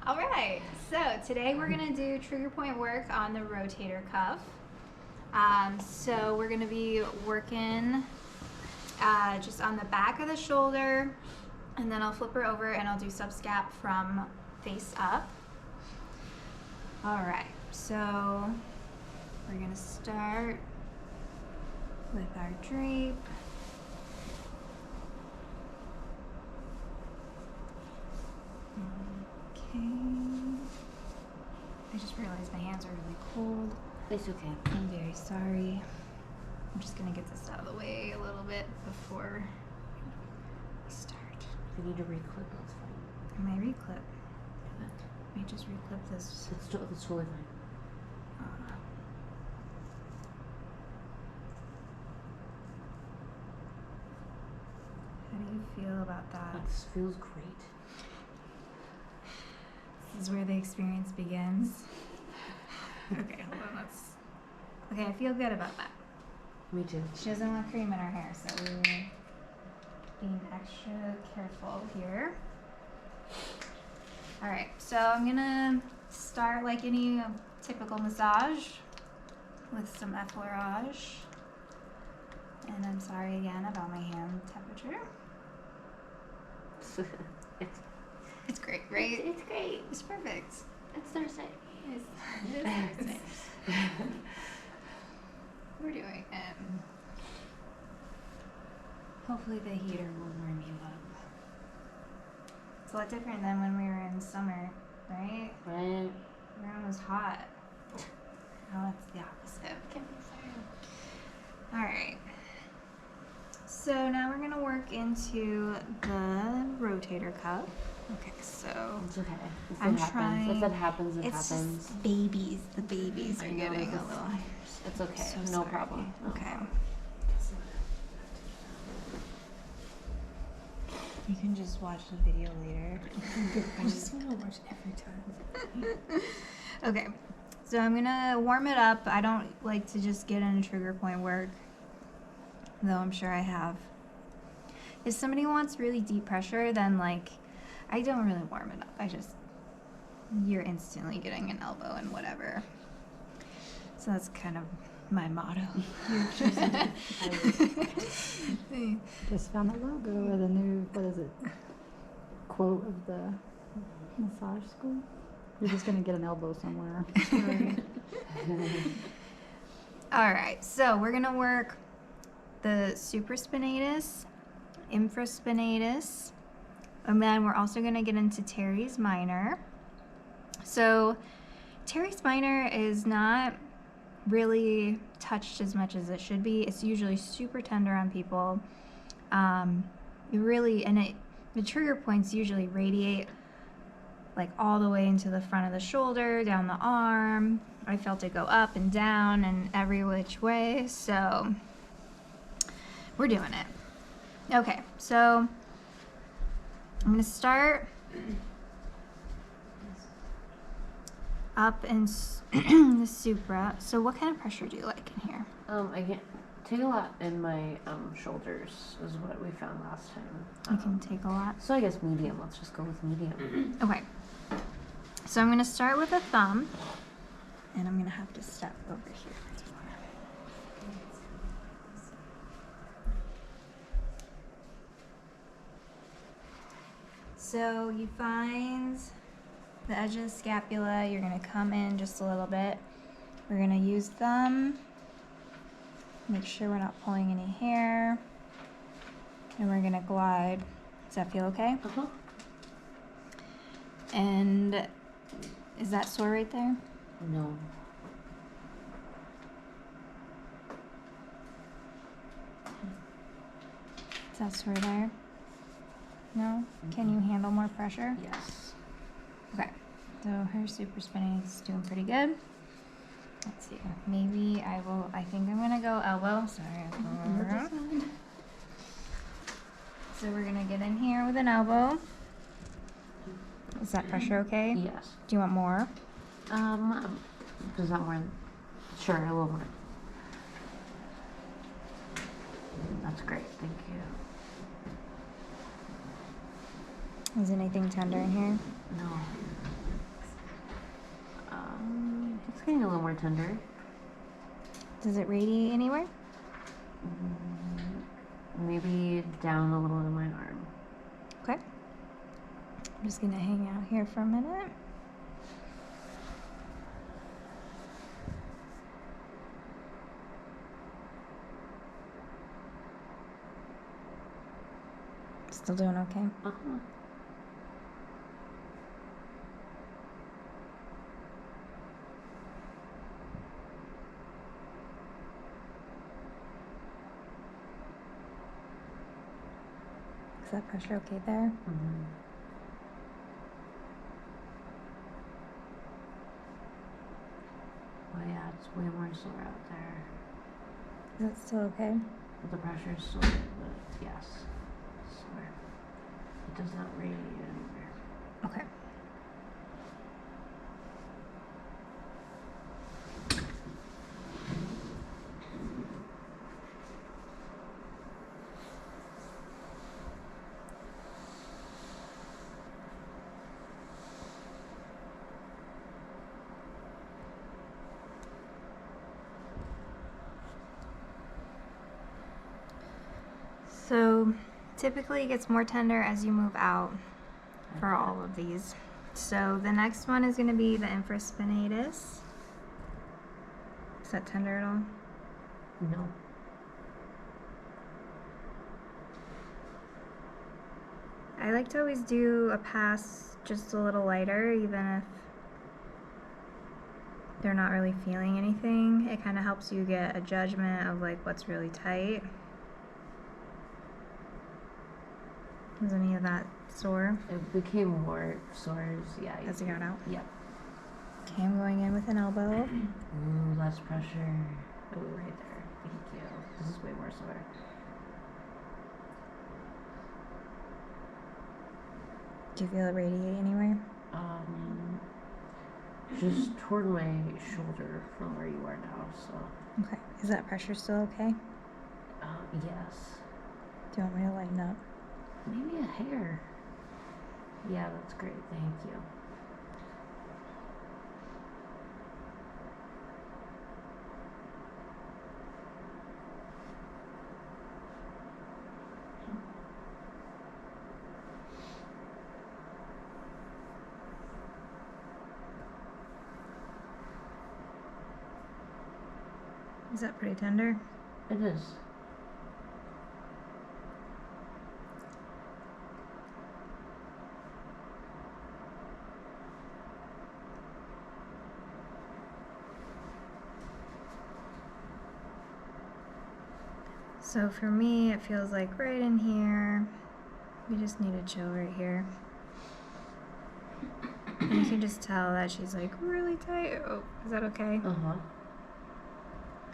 All right, so today we're gonna do trigger point work on the rotator cuff. So we're gonna be working just on the back of the shoulder, and then I'll flip her over and I'll do subscap from face up. All right, so we're gonna start with our drape. Okay. I just realized my hands are really cold. It's okay. I'm very sorry. I'm just gonna get this out of the way a little bit before we start. If you need to reclip, that's fine. I might reclip. I might just reclip this. It's totally fine. How do you feel about that? This feels great. This is where the experience begins. Okay, hold on. Okay, I feel good about that. Me too. She doesn't want cream in her hair, so we're being extra careful here. All right, so I'm gonna start like any typical massage with some effleurage. And I'm sorry again about my hand temperature. It's great, right? It's great. It's perfect. It's Thursday. It is Thursday. We're doing it. Hopefully the heater will warm you up. It's a lot different than when we were in summer, right? Right. Everyone was hot. Now it's the opposite. All right. So now we're gonna work into the rotator cuff. Okay, so It's okay. I'm trying. If it happens, it It's happens. just babies. The babies are I know, getting a it's- little. It's okay. So no sorry. problem. No Okay. problem. You can just watch the video later. I just want to watch every time. Okay, so I'm gonna warm it up. I don't like to just get into trigger point work, though I'm sure I have. If somebody wants really deep pressure, then like, I don't really warm it up. You're instantly getting an elbow and whatever. So that's kind of my motto. Just found the logo or the new, what is it, quote of the massage school? You're just going to get an elbow somewhere. All right, so we're gonna work the supraspinatus, infraspinatus, and then we're also gonna get into Teres Minor. So Teres Minor is not really touched as much as it should be. It's usually super tender on people. The trigger points usually radiate like all the way into the front of the shoulder, down the arm. I felt it go up and down and every which way, so we're doing it. Okay, so I'm gonna start up in the supra. So what kind of pressure do you like in here? I can take a lot in my shoulders is what we found last time. You can take a lot. So I guess medium. Let's just go with medium. Okay. So I'm gonna start with a thumb, and I'm gonna have to step over here. So you find the edge of the scapula, you're gonna come in just a little bit. We're gonna use thumb, make sure we're not pulling any hair, and we're gonna glide. Does that feel okay? Uh-huh. And is that sore right there? No. Is that sore there? No? Can you handle more pressure? Yes. Okay. So her supraspinatus is doing pretty good. Let's see. Maybe I think I'm gonna go elbow. Sorry. So we're gonna get in here with an elbow. Is that pressure okay? Yes. Do you want more? Does that more? Sure, a little more. That's great. Thank you. Is anything tender in here? No. It's getting a little more tender. Does it radiate anywhere? Maybe down a little in my arm. Okay. I'm just gonna hang out here for a minute. Still doing okay? Uh-huh. Is that pressure okay there? Mm-hmm. Oh yeah, it's way more sore out there. Is that still okay? But the pressure is sore, but yes, sore. It does not radiate anywhere. Okay. So typically it gets more tender as you move out for all of these. So the next one is going to be the infraspinatus. Is that tender at all? No. I like to always do a pass just a little lighter, even if they're not really feeling anything. It kind of helps you get a judgment of like what's really tight. Is any of that sore It became more sores, yeah. as you got out? Yep. Okay, I'm going in with an elbow. Ooh, less pressure. Oh, right there. Thank you. This is way more sore. Do you feel it radiate anywhere? Just toward my shoulder from where you are now, so. Okay. Is that pressure still okay? Yes. Do you want me to lighten up? Maybe a hair. Yeah, that's great. Thank you. Is that pretty tender? It is. So for me, it feels like right in here. We just need to chill right here. And you can just tell that she's like really tight. Oh, is that okay? Uh-huh.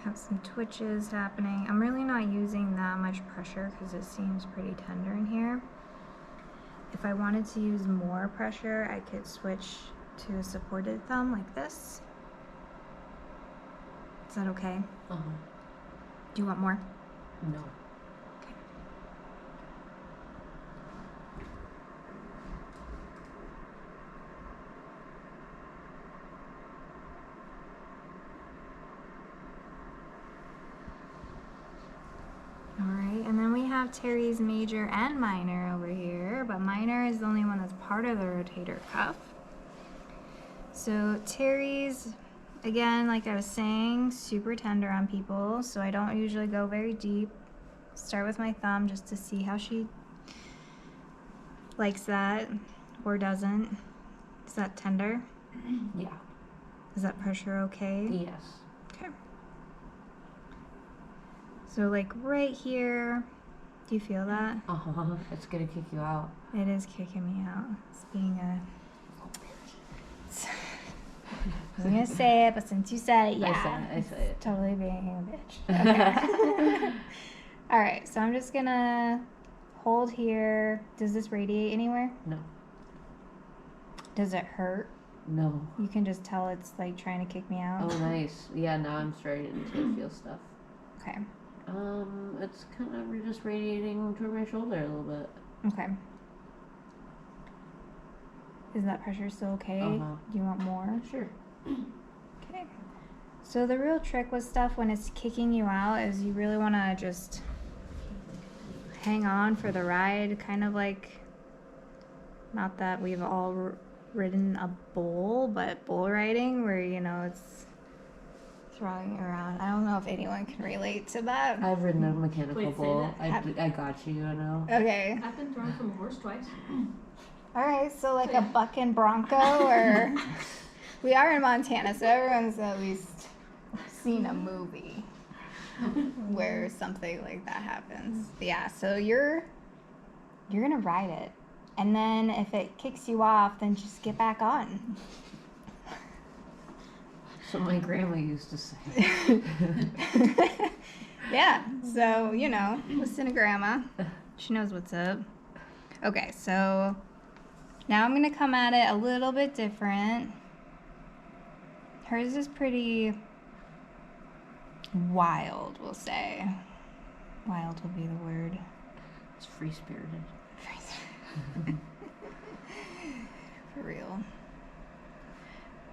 Have some twitches happening. I'm really not using that much pressure because it seems pretty tender in here. If I wanted to use more pressure, I could switch to a supported thumb like this. Is that okay? Uh-huh. Do you want more? No. Okay. Alright, and then we have Teres Major and Minor over here, but Minor is the only one that's part of the rotator cuff. So Teres, again, like I was saying, super tender on people, so I don't usually go very deep. Start with my thumb just to see how she likes that or doesn't. Is that tender? Yeah. Is that pressure okay? Yes. Okay. So like right here, do you feel that? Uh-huh. It's gonna kick you out. It is kicking me out. It's being a... I was gonna say it, but since you said it, yeah. I said it. Totally being a bitch. Okay. Alright, so I'm just gonna hold here. Does this radiate anywhere? No. Does it hurt? No. You can just tell it's like trying to kick me out. Oh, nice. Yeah, now I'm starting to feel stuff. Okay. It's kind of just radiating toward my shoulder a little bit. Okay. Is that pressure still okay? Uh-huh. Do you want more? Sure. Okay. So the real trick with stuff when it's kicking you out is you really want to just hang on for the ride, kind of like, not that we've all ridden a bull, but bull riding where, you know, it's throwing you around. I don't know if anyone can relate to that. I've ridden a mechanical Wait, say bull. that. I got you, I know. Okay. I've been thrown from a horse twice. All right, so like a bucking bronco, or we are in Montana, so everyone's at least seen a movie where something like that happens. Yeah, so you're gonna ride it, and then if it kicks you off, then just get back on. So my grandma used to say. Yeah, so you know, listen to grandma. She knows what's up. Okay, so now I'm gonna come at it a little bit different. Hers is pretty wild, we'll say. Wild will be the word. It's free spirited. For real.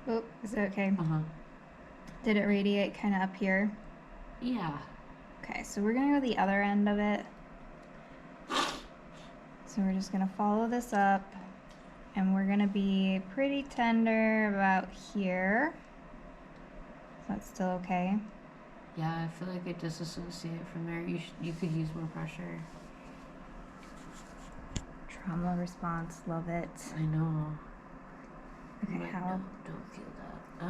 Oh, is it okay? Uh-huh. Did it radiate kind of up here? Yeah. Okay, so we're gonna go the other end of it. So we're just gonna follow this up, and we're gonna be pretty tender about here. Is that still okay? Yeah, I feel like I disassociate from there. You could use more pressure. Trauma response, love it. I know. Okay, But how? no, don't feel that.